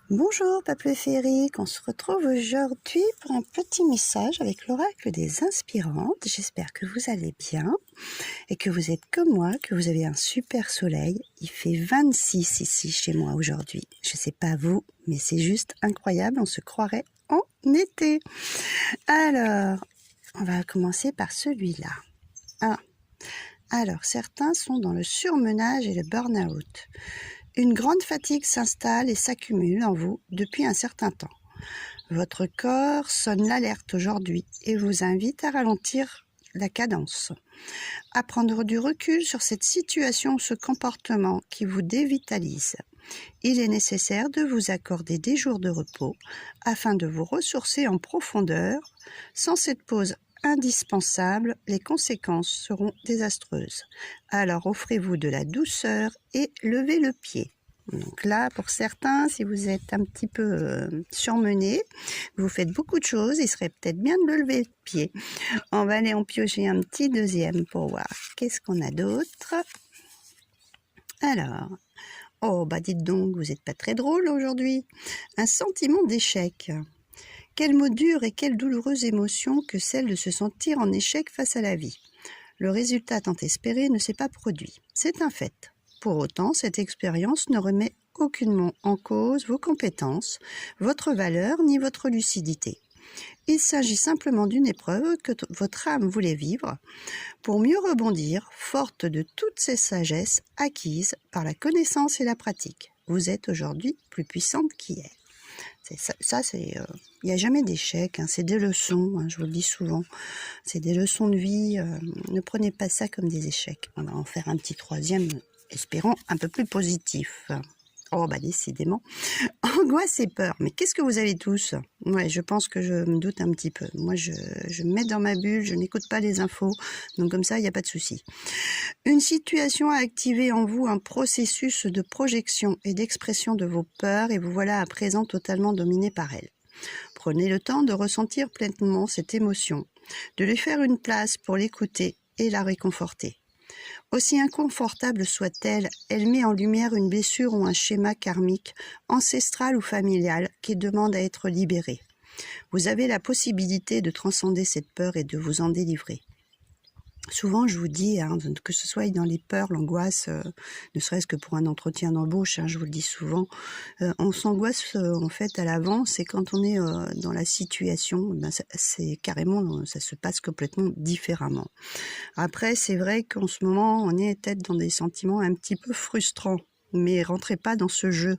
Bonjour peuple féerique, on se retrouve aujourd'hui pour un petit message avec l'oracle des inspirantes. J'espère que vous allez bien et que vous êtes comme moi, que vous avez un super soleil. Il fait 26 ici chez moi aujourd'hui. Je sais pas vous, mais c'est juste incroyable, on se croirait en été. Alors, on va commencer par celui-là. Alors, certains sont dans le surmenage et le burn-out. Une grande fatigue s'installe et s'accumule en vous depuis un certain temps. Votre corps sonne l'alerte aujourd'hui et vous invite à ralentir la cadence, à prendre du recul sur cette situation ou ce comportement qui vous dévitalise. Il est nécessaire de vous accorder des jours de repos afin de vous ressourcer en profondeur. Sans cette pause indispensable, les conséquences seront désastreuses. Alors offrez-vous de la douceur et levez le pied. Donc là, pour certains, si vous êtes un petit peu surmené, vous faites beaucoup de choses, il serait peut-être bien de lever le pied. On va aller en piocher un petit deuxième pour voir qu'est-ce qu'on a d'autre. Alors, oh bah dites donc, vous n'êtes pas très drôle aujourd'hui. Un sentiment d'échec. Quel mot dur et quelle douloureuse émotion que celle de se sentir en échec face à la vie. Le résultat tant espéré ne s'est pas produit, c'est un fait. Pour autant, cette expérience ne remet aucunement en cause vos compétences, votre valeur ni votre lucidité. Il s'agit simplement d'une épreuve que votre âme voulait vivre pour mieux rebondir, forte de toutes ces sagesses acquises par la connaissance et la pratique. Vous êtes aujourd'hui plus puissante qu'hier. Il n'y a jamais d'échec, c'est des leçons, je vous le dis souvent, c'est des leçons de vie, ne prenez pas ça comme des échecs. On va en faire un petit troisième, espérons un peu plus positif. Oh bah décidément, angoisse et peur, mais qu'est-ce que vous avez tous? Ouais, je pense que je me doute un petit peu. Moi, je me mets dans ma bulle, je n'écoute pas les infos, donc comme ça, il n'y a pas de souci. Une situation a activé en vous un processus de projection et d'expression de vos peurs et vous voilà à présent totalement dominé par elles. Prenez le temps de ressentir pleinement cette émotion, de lui faire une place pour l'écouter et la réconforter. Aussi inconfortable soit-elle, elle met en lumière une blessure ou un schéma karmique, ancestral ou familial, qui demande à être libéré. Vous avez la possibilité de transcender cette peur et de vous en délivrer. Souvent, je vous dis, que ce soit dans les peurs, l'angoisse, ne serait-ce que pour un entretien d'embauche, je vous le dis souvent, on s'angoisse en fait à l'avance et quand on est dans la situation, c'est carrément, ça se passe complètement différemment. Après, c'est vrai qu'en ce moment, on est peut-être dans des sentiments un petit peu frustrants, mais rentrez pas dans ce jeu.